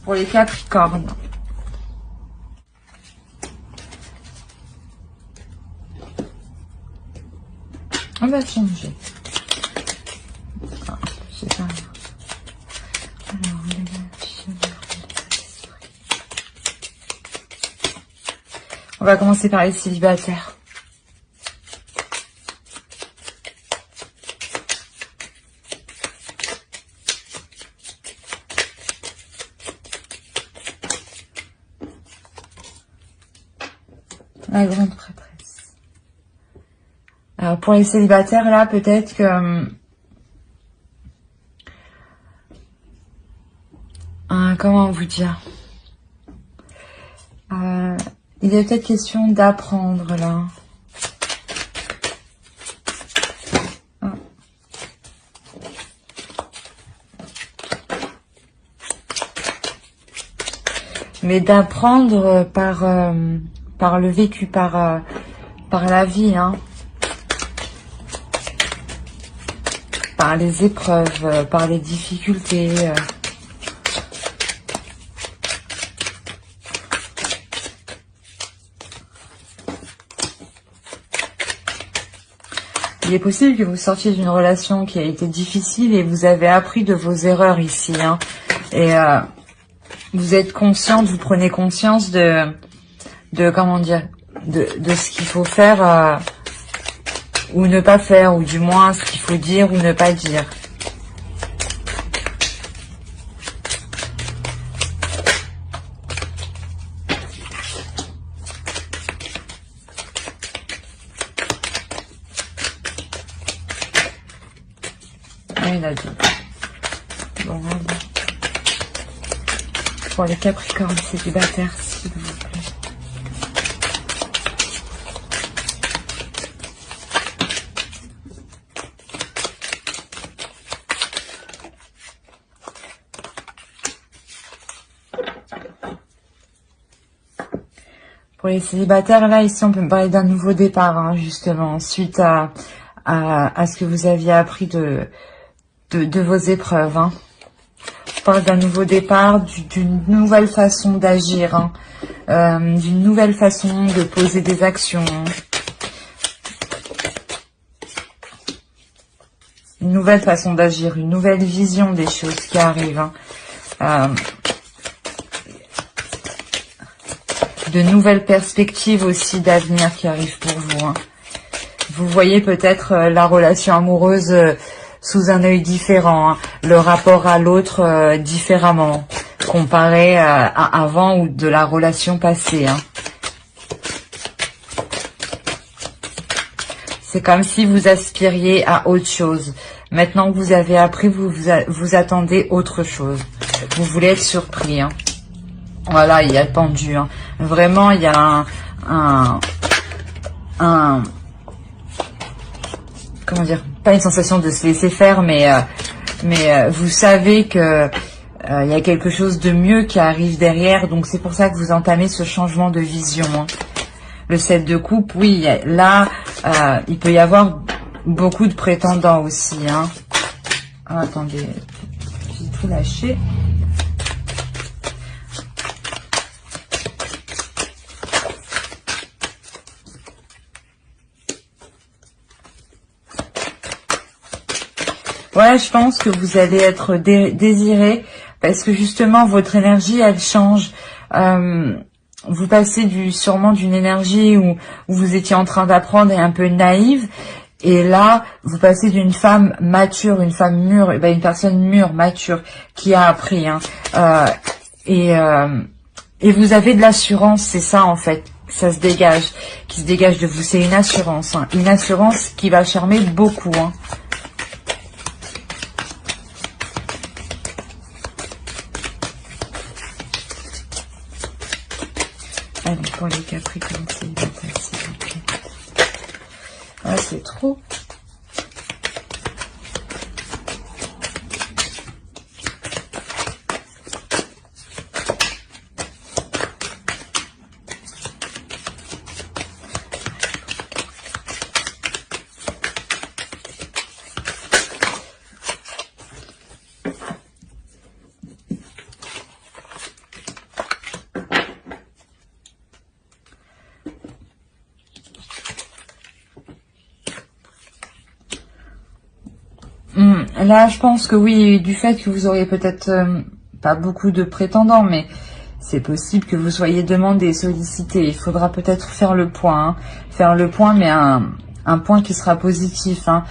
Pour les Capricornes. On va changer. Ah, je sais pas. Alors, on va commencer par les célibataires. La grande prêtresse. Alors pour les célibataires là, peut-être que comment vous dire, il est peut-être question d'apprendre là. Mais d'apprendre par le vécu, par la vie, hein. Par les épreuves, par les difficultés. Il est possible que vous sortiez d'une relation qui a été difficile et vous avez appris de vos erreurs ici, hein. Et vous êtes consciente, vous prenez conscience de comment dire, de ce qu'il faut faire ou ne pas faire, ou du moins ce qu'il faut dire ou ne pas dire. Ah, il a dit. Bon, pour les Capricornes célibataires, s'il vous plaît. Pour les célibataires, là, ici, on peut parler d'un nouveau départ, hein, justement, suite à ce que vous aviez appris de vos épreuves, hein. On parle d'un nouveau départ, d'une nouvelle façon d'agir, hein, d'une nouvelle façon de poser des actions. Une nouvelle façon d'agir, une nouvelle vision des choses qui arrivent, hein. De nouvelles perspectives aussi d'avenir qui arrivent pour vous, hein. Vous voyez peut-être la relation amoureuse sous un œil différent, hein, le rapport à l'autre différemment, comparé à avant ou de la relation passée, hein. C'est comme si vous aspiriez à autre chose. Maintenant que vous avez appris, vous attendez autre chose. Vous voulez être surpris, hein. Voilà, il y a le pendu, hein. Vraiment, il y a comment dire, pas une sensation de se laisser faire, mais vous savez que il y a quelque chose de mieux qui arrive derrière, donc c'est pour ça que vous entamez ce changement de vision, hein. Le 7 de coupe, oui, là, il peut y avoir beaucoup de prétendants aussi, hein. Ah, attendez, j'ai tout lâché. Ouais, je pense que vous allez être désiré parce que justement votre énergie elle change. Vous passez sûrement d'une énergie où vous étiez en train d'apprendre et un peu naïve, et là vous passez d'une femme mature, une femme mûre, une personne mûre, mature qui a appris, hein. Et vous avez de l'assurance, c'est ça en fait. Ça se dégage, qui se dégage de vous, c'est une assurance, hein. Une assurance qui va charmer beaucoup, hein. Allez, pour les Capricornes, c'est une bataille, s'il vous plaît. Ah, c'est trop. Là, je pense que oui, du fait que vous auriez peut-être pas beaucoup de prétendants, mais c'est possible que vous soyez demandé, sollicité. Il faudra peut-être faire le point, hein. Faire le point, mais un point qui sera positif, hein.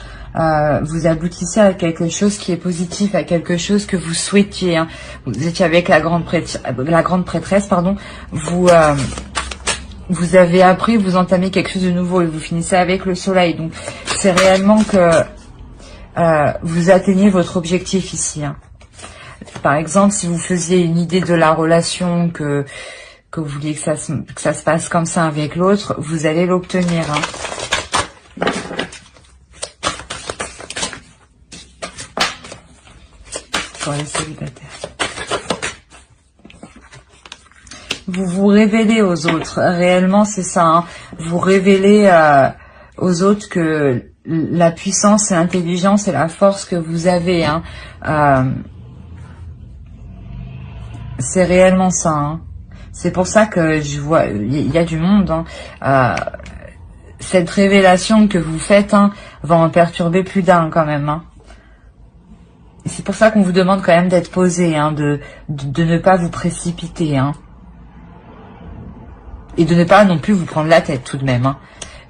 Vous aboutissez à quelque chose qui est positif, à quelque chose que vous souhaitiez, hein. Vous étiez avec la grande prêtresse, pardon. Vous avez appris, vous entamez quelque chose de nouveau et vous finissez avec le soleil. Donc, c'est réellement que vous atteignez votre objectif ici, hein. Par exemple, si vous faisiez une idée de la relation, que vous vouliez que ça se passe comme ça avec l'autre, vous allez l'obtenir, hein. Pour les célibataires. Vous vous révélez aux autres. Réellement, c'est ça, hein. Vous révélez aux autres que la puissance et l'intelligence et la force que vous avez, hein. C'est réellement ça, hein. C'est pour ça que je vois, il y a du monde, hein. Cette révélation que vous faites, hein, va en perturber plus d'un quand même, hein. C'est pour ça qu'on vous demande quand même d'être posé, hein, de ne pas vous précipiter, hein. Et de ne pas non plus vous prendre la tête tout de même, hein.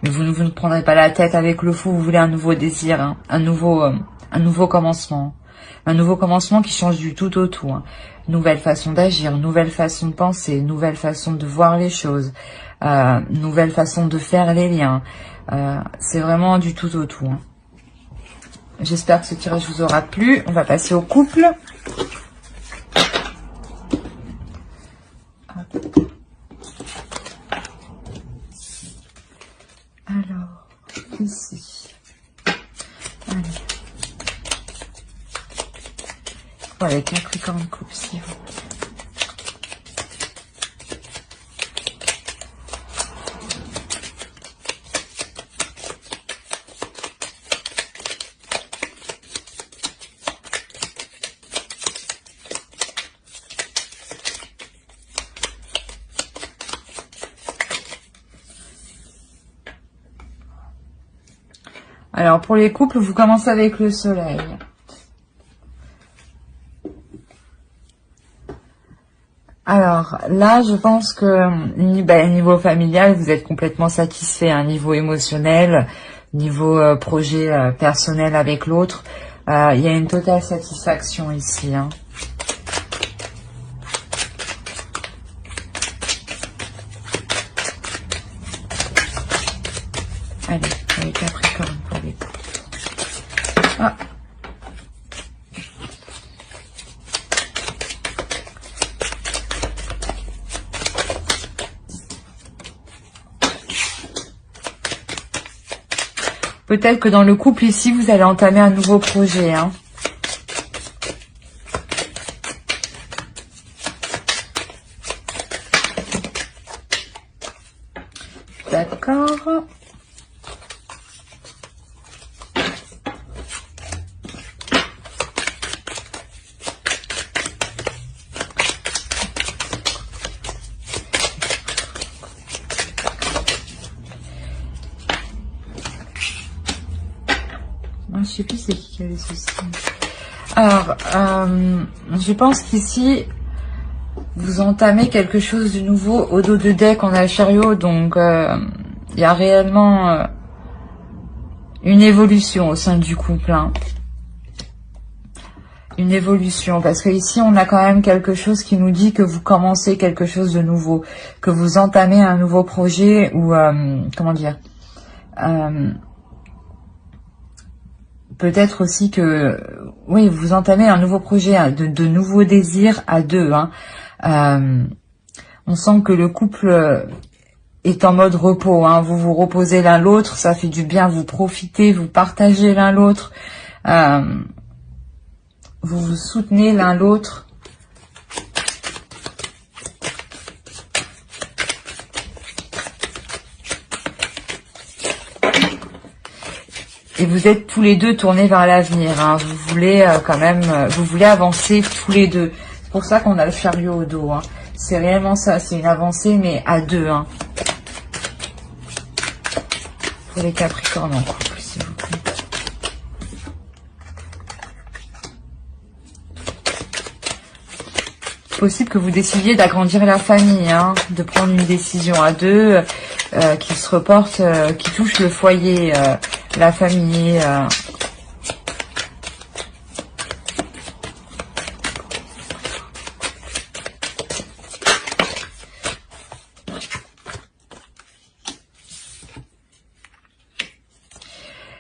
Mais vous ne prendrez pas la tête avec le fou, vous voulez un nouveau désir, hein, un nouveau commencement. Un nouveau commencement qui change du tout au tout, hein. Nouvelle façon d'agir, nouvelle façon de penser, nouvelle façon de voir les choses, nouvelle façon de faire les liens. C'est vraiment du tout au tout, hein. J'espère que ce tirage vous aura plu. On va passer au couple. Alors, ici. Allez. Voilà, Capricorne couple, s'il vous plaît. Alors, pour les couples, vous commencez avec le soleil. Alors, là, je pense que niveau familial, vous êtes complètement satisfait. Un niveau émotionnel, niveau projet personnel avec l'autre. Il y a une totale satisfaction ici, hein. Allez, les Capricornes pour les couples. Ah. Peut-être que dans le couple ici, vous allez entamer un nouveau projet, hein. D'accord. Je sais plus c'est qui avait ceci. Alors, je pense qu'ici, vous entamez quelque chose de nouveau. Au dos de deck, on a le chariot, donc il y a réellement une évolution au sein du couple, hein. Une évolution, parce que ici, on a quand même quelque chose qui nous dit que vous commencez quelque chose de nouveau, que vous entamez un nouveau projet, ou, comment dire, peut-être aussi que, oui, vous entamez un nouveau projet, hein, de nouveaux désirs à deux, hein. On sent que le couple est en mode repos, hein. Vous vous reposez l'un l'autre, ça fait du bien, vous profitez, vous partagez l'un l'autre, vous vous soutenez l'un l'autre. Et vous êtes tous les deux tournés vers l'avenir, hein. Vous voulez quand même, vous voulez avancer tous les deux. C'est pour ça qu'on a le chariot au dos, hein. C'est réellement ça, c'est une avancée, mais à deux, hein. Pour les Capricornes en couple, s'il vous plaît. possible que vous décidiez d'agrandir la famille, hein, de prendre une décision à deux qui se reporte, qui touche le foyer, la famille.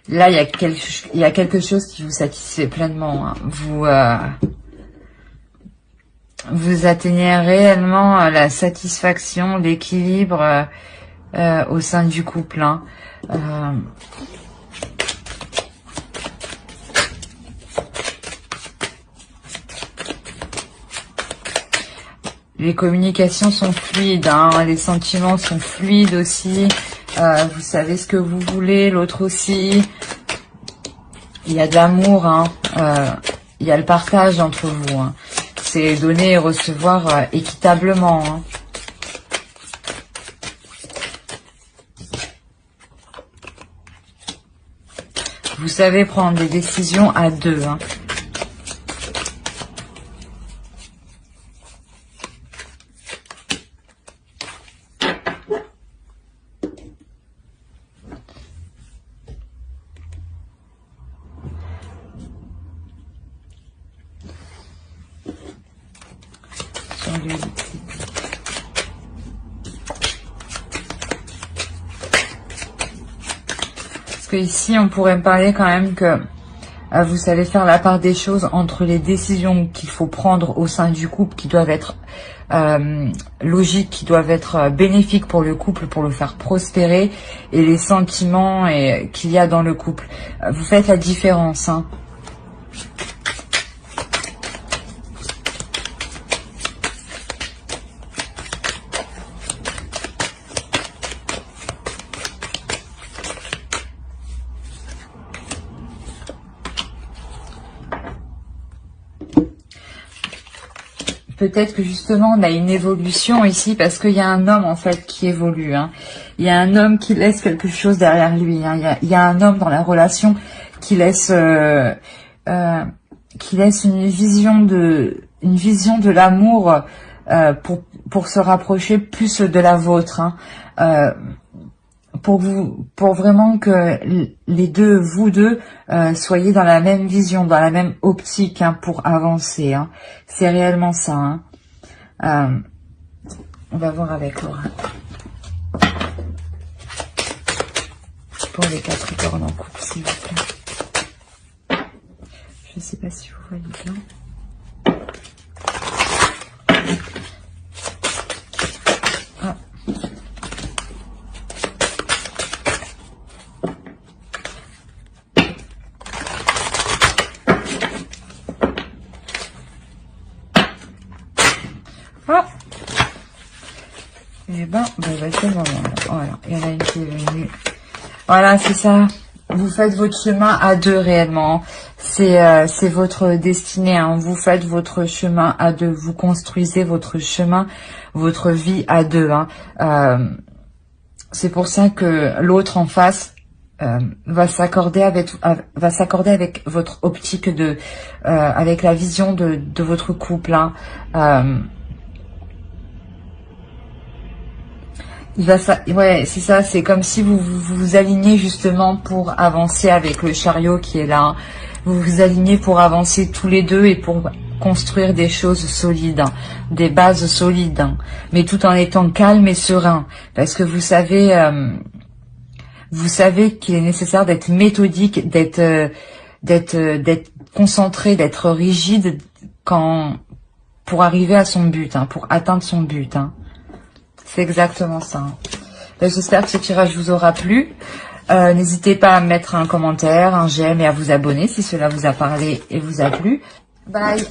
Là, il y a quelque chose qui vous satisfait pleinement, hein. Vous atteignez réellement la satisfaction, l'équilibre au sein du couple, hein. Les communications sont fluides, hein, les sentiments sont fluides aussi. Vous savez ce que vous voulez, l'autre aussi. Il y a de l'amour, hein, il y a le partage entre vous, hein. C'est donner et recevoir équitablement, hein. Vous savez prendre des décisions à deux, hein. Parce que ici, on pourrait me parler quand même que vous savez faire la part des choses entre les décisions qu'il faut prendre au sein du couple, qui doivent être logiques, qui doivent être bénéfiques pour le couple, pour le faire prospérer, et les sentiments qu'il y a dans le couple. Vous faites la différence, hein. Peut-être que justement on a une évolution ici parce qu'il y a un homme en fait qui évolue, hein. Il y a un homme qui laisse quelque chose derrière lui, hein. Il y a un homme dans la relation qui laisse une vision de l'amour pour se rapprocher plus de la vôtre, hein. Pour vraiment que vous deux, soyez dans la même vision, dans la même optique, hein, pour avancer, hein. C'est réellement ça, hein. On va voir avec Laura. Pour les Capricornes en couple, s'il vous plaît. Je ne sais pas si vous voyez bien. Et ben c'est le moment. Voilà, il y en a une qui est venue. Voilà, c'est ça. Vous faites votre chemin à deux réellement. C'est votre destinée, hein. Vous faites votre chemin à deux. Vous construisez votre chemin, votre vie à deux, hein. C'est pour ça que l'autre en face va s'accorder avec votre optique avec la vision de votre couple, hein. Ouais, c'est ça, c'est comme si vous alignez justement pour avancer avec le chariot qui est là, hein. Vous vous alignez pour avancer tous les deux et pour construire des choses solides, hein, des bases solides, hein, mais tout en étant calme et serein, parce que vous savez qu'il est nécessaire d'être méthodique, d'être concentré, d'être rigide pour arriver à son but, hein, pour atteindre son but, hein. C'est exactement ça, hein. J'espère que ce tirage vous aura plu. N'hésitez pas à mettre un commentaire, un j'aime et à vous abonner si cela vous a parlé et vous a plu. Bye.